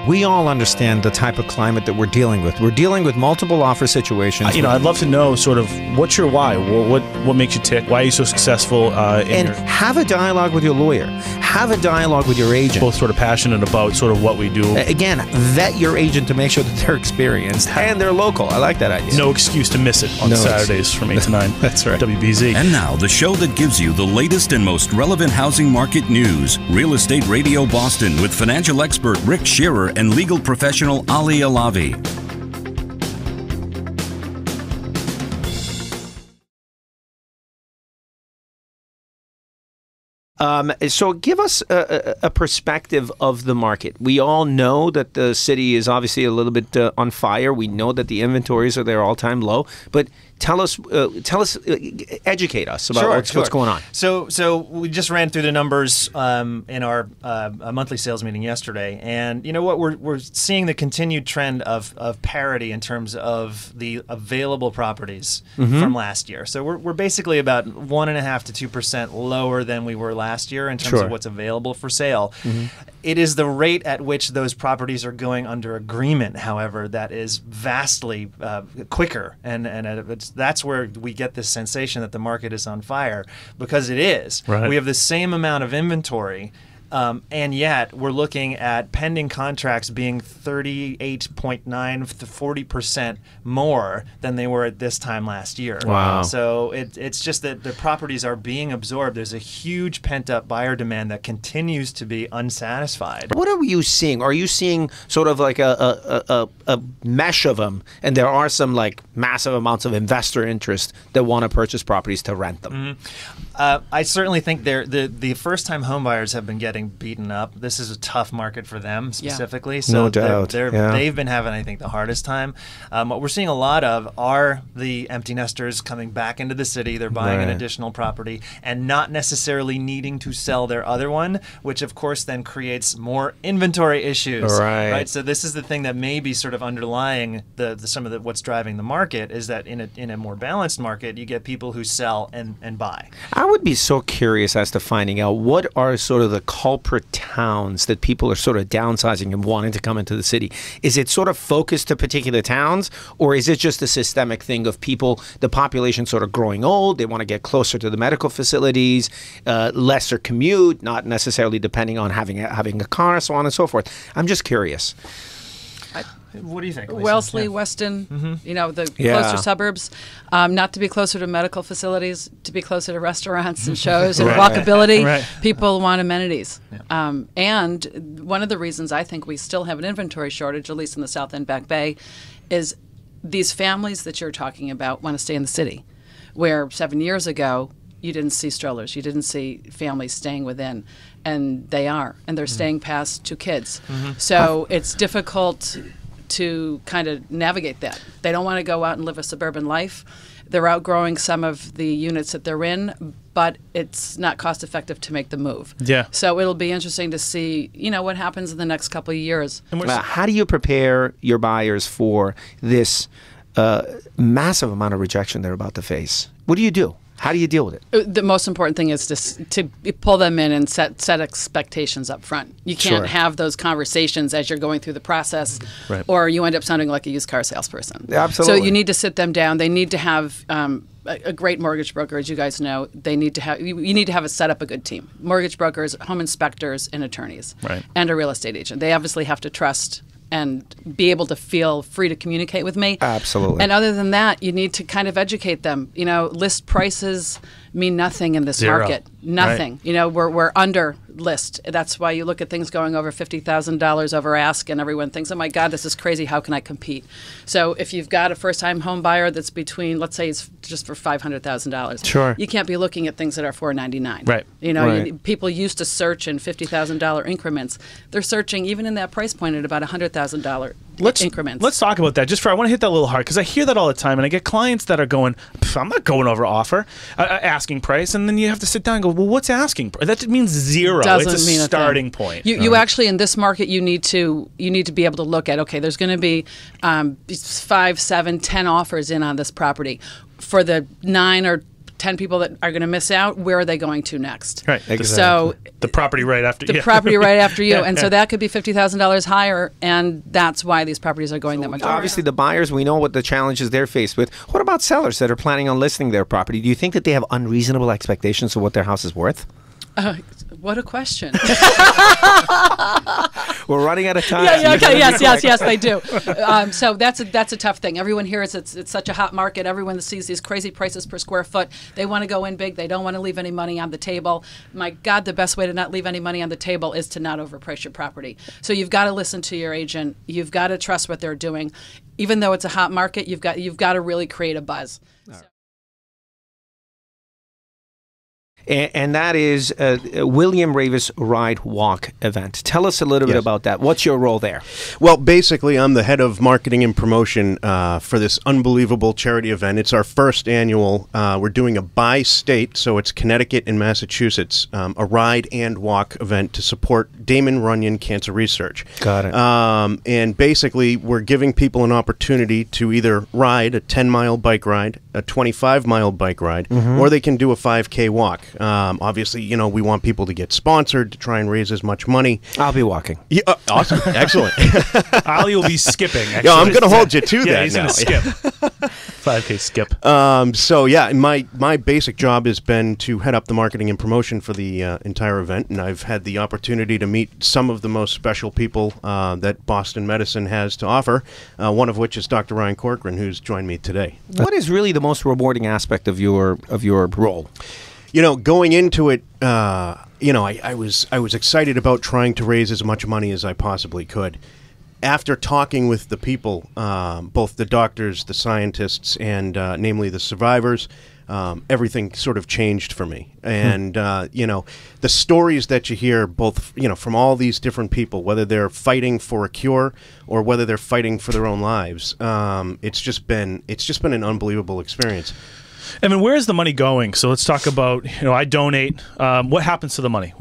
we all understand the type of climate that we're dealing with. We're dealing with multiple offer situations. I'd love to know sort of what's your why? What makes you tick? Why are you so successful? Have a dialogue with your lawyer. Have a dialogue with your agent. Both sort of passionate about sort of what we do. Again, vet your agent to make sure that they're experienced and they're local. I like that idea. No excuse to miss it on Saturdays from 8 to 9. That's right. WBZ. And now, the show that gives you the latest and most relevant housing market news. Real Estate Radio Boston with financial expert Rick Shearer and legal professional Ali Alavi. So give us a perspective of the market. We all know that the city is obviously a little bit on fire. We know that the inventories are their all-time low. But tell us, educate us about what's going on. So we just ran through the numbers in our monthly sales meeting yesterday, and you know what? We're seeing the continued trend of parity in terms of the available properties from last year. So we're basically about 1.5% to 2% lower than we were last year in terms of what's available for sale. It is the rate at which those properties are going under agreement, however, that is vastly quicker, and that's where we get this sensation that the market is on fire, because it is. Right. We have the same amount of inventory, and yet we're looking at pending contracts being 38.9 to 40% more than they were at this time last year. Wow. So it's just that the properties are being absorbed. There's a huge pent-up buyer demand that continues to be unsatisfied. What are you seeing? Are you seeing sort of like a mesh of them, and there are some like massive amounts of investor interest that want to purchase properties to rent them? I certainly think the first-time home buyers have been getting beaten up. This is a tough market for them specifically. So no doubt. They've been having, I think, the hardest time. What we're seeing a lot of are the empty nesters coming back into the city. They're buying an additional property and not necessarily needing to sell their other one, which of course then creates more inventory issues. Right. So this is the thing that may be sort of underlying some of what's driving the market, is that in a more balanced market, you get people who sell and buy. I would be so curious as to finding out what are sort of the culprit towns that people are sort of downsizing and wanting to come into the city. Is it sort of focused to particular towns, or is it just a systemic thing of people, the population sort of growing old, they want to get closer to the medical facilities, lesser commute, not necessarily depending on having a car, so on and so forth? I'm just curious. What do you think, Lisa? Wellesley, Weston, the closer suburbs, not to be closer to medical facilities, to be closer to restaurants and shows and walkability. People want amenities. And one of the reasons I think we still have an inventory shortage, at least in the South End Back Bay, is these families that you're talking about want to stay in the city, where 7 years ago, you didn't see strollers. You didn't see families staying within. And they are. And they're staying past 2 kids. So it's difficult to kind of navigate that. They don't want to go out and live a suburban life. They're outgrowing some of the units that they're in, but it's not cost effective to make the move. So it'll be interesting to see, what happens in the next couple of years. How do you prepare your buyers for this massive amount of rejection they're about to face? What do you do? How do you deal with it? The most important thing is to pull them in and set expectations up front. You can't have those conversations as you're going through the process, or you end up sounding like a used car salesperson. Absolutely. So you need to sit them down. They need to have a great mortgage broker, as you guys know. They need to have. You need to have set up a good team: mortgage brokers, home inspectors, and attorneys, and a real estate agent. They obviously have to trust and be able to feel free to communicate with me. Absolutely. And other than that, you need to kind of educate them. List prices mean nothing in this market. Nothing. We're under list. That's why you look at things going over $50,000 over ask, and everyone thinks, oh my God, this is crazy. How can I compete? So if you've got a first-time home buyer that's between, let's say it's just for $500,000, you can't be looking at things that are $499. People used to search in $50,000 increments. They're searching even in that price point at about $100,000 increments. Let's talk about that. I want to hit that a little hard, because I hear that all the time, and I get clients that are going, I'm not going over offer, asking price, and then you have to sit down and go, well, what's asking price? That means zero. It's a starting point. You actually, in this market, you need to be able to look at, okay, there's going to be 5, 7, 10 offers in on this property. For the 9 or 10 people that are going to miss out, where are they going to next? Right. Exactly. So the property right after the property right after you. And so that could be $50,000 higher, and that's why these properties are going that much higher. Obviously, the buyers, we know what the challenges they're faced with. What about sellers that are planning on listing their property? Do you think that they have unreasonable expectations of what their house is worth? What a question. We're running out of time. Okay. Yes, they do. So that's a tough thing. Everyone hears it's such a hot market. Everyone sees these crazy prices per square foot. They want to go in big. They don't want to leave any money on the table. My God, the best way to not leave any money on the table is to not overprice your property. So you've got to listen to your agent. You've got to trust what they're doing. Even though it's a hot market, you've got to really create a buzz. And that is William Ravis Ride Walk event. Tell us a little bit about that. What's your role there? Well, basically, I'm the head of marketing and promotion for this unbelievable charity event. It's our first annual. We're doing a bi-state, so it's Connecticut and Massachusetts, a ride and walk event to support Damon Runyon Cancer Research. Got it. And basically, we're giving people an opportunity to either ride a 10-mile bike ride, a 25-mile bike ride, or they can do a 5K walk. Obviously, you know, we want people to get sponsored to try and raise as much money. I'll be walking. Yeah, awesome. Excellent. Ali will be skipping. Yeah, I'm going to hold you to that. Yeah, he's going to skip. 5K skip. So, yeah, my basic job has been to head up the marketing and promotion for the entire event, and I've had the opportunity to meet some of the most special people that Boston medicine has to offer, one of which is Dr. Ryan Corcoran, who's joined me today. What is really the most rewarding aspect of your role? You know, going into it, you know, I was excited about trying to raise as much money as I possibly could. After talking with the people, both the doctors, the scientists, and namely the survivors, everything sort of changed for me. And, you know, the stories that you hear both, you know, from all these different people, whether they're fighting for a cure or whether they're fighting for their own lives, it's just been an unbelievable experience. I mean, where is the money going? So let's talk about, you know, I donate. What happens to the money?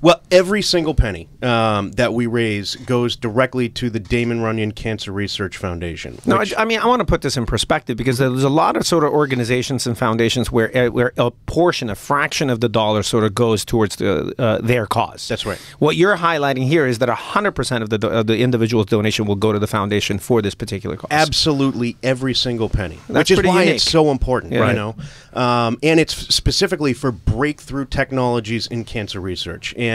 Well, every single penny that we raise goes directly to the Damon Runyon Cancer Research Foundation. No, I mean, I want to put this in perspective because there's a lot of sort of organizations and foundations where a portion, a fraction of the dollar sort of goes towards their cause. That's right. What you're highlighting here is that 100% of the individual's donation will go to the foundation for this particular cause. Absolutely every single penny, That's which is why unique. it's so important, Yeah. you know. And it's specifically for breakthrough technologies in cancer research. And,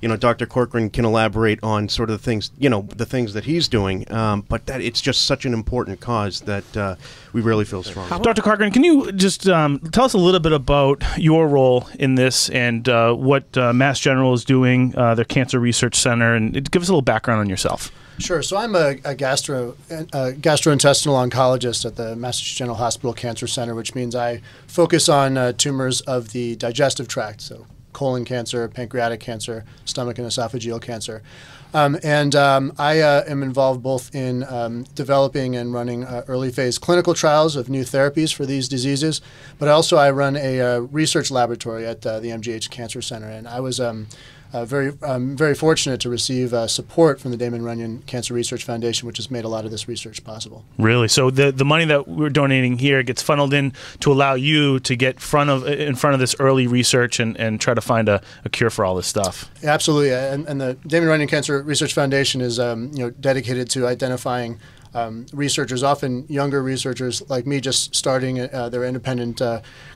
you know, Dr. Corcoran can elaborate on sort of the things, you know, the things that he's doing. But that it's just such an important cause that we really feel strong. Dr. Corcoran, can you just tell us a little bit about your role in this and what Mass General is doing, their Cancer Research Center, and give us a little background on yourself. Sure. So I'm a gastrointestinal oncologist at the Massachusetts General Hospital Cancer Center, which means I focus on tumors of the digestive tract, so colon cancer, pancreatic cancer, stomach and esophageal cancer. I am involved both in developing and running early phase clinical trials of new therapies for these diseases, but also I run a research laboratory at the MGH Cancer Center, and I was very fortunate to receive support from the Damon Runyon Cancer Research Foundation, which has made a lot of this research possible. Really? So the money that we're donating here gets funneled in to allow you to get in front of this early research and try to find a cure for all this stuff. Yeah, absolutely. And the Damon Runyon Cancer Research Foundation is dedicated to identifying researchers, often younger researchers like me, just starting their independent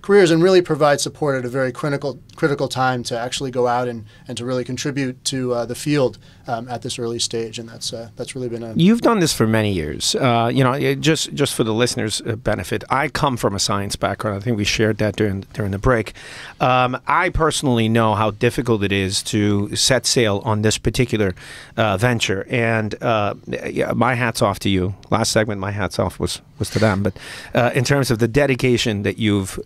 careers, and really provide support at a very critical time to actually go out and to really contribute to the field at this early stage. And that's really been a... You've done this for many years. You know, just for the listeners' benefit, I come from a science background. I think we shared that during the break. I personally know how difficult it is to set sail on this particular venture, and yeah, my hat's off to you. Last segment, my hat's off was to them. But in terms of the dedication that you've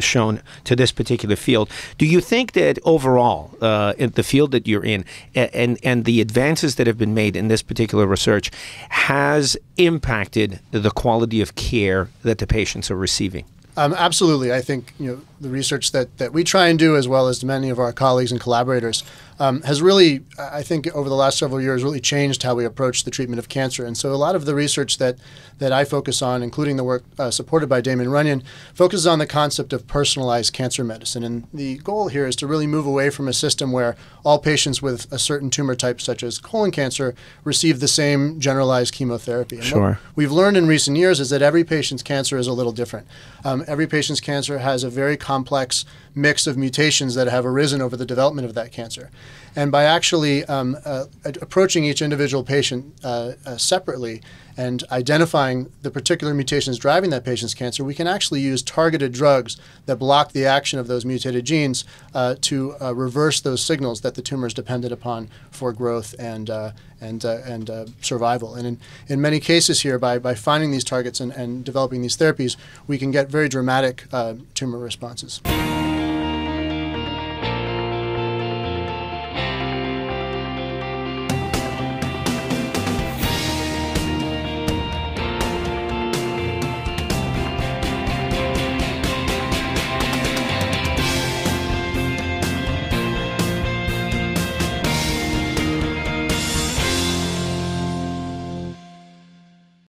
shown to this particular field, do you think that overall, in the field that you're in, and the advances that have been made in this particular research, has impacted the quality of care that the patients are receiving? Absolutely. I think the research that we try and do, as well as many of our colleagues and collaborators, has really, I think, over the last several years, really changed how we approach the treatment of cancer. And so a lot of the research that I focus on, including the work supported by Damon Runyon, focuses on the concept of personalized cancer medicine. And the goal here is to really move away from a system where all patients with a certain tumor type, such as colon cancer, receive the same generalized chemotherapy. And what we've learned in recent years is that every patient's cancer is a little different. Every patient's cancer has a very complex mix of mutations that have arisen over the development of that cancer. And by actually approaching each individual patient separately and identifying the particular mutations driving that patient's cancer, we can actually use targeted drugs that block the action of those mutated genes to reverse those signals that the tumor is dependent upon for growth and survival. And in many cases here, by finding these targets and developing these therapies, we can get very dramatic tumor responses.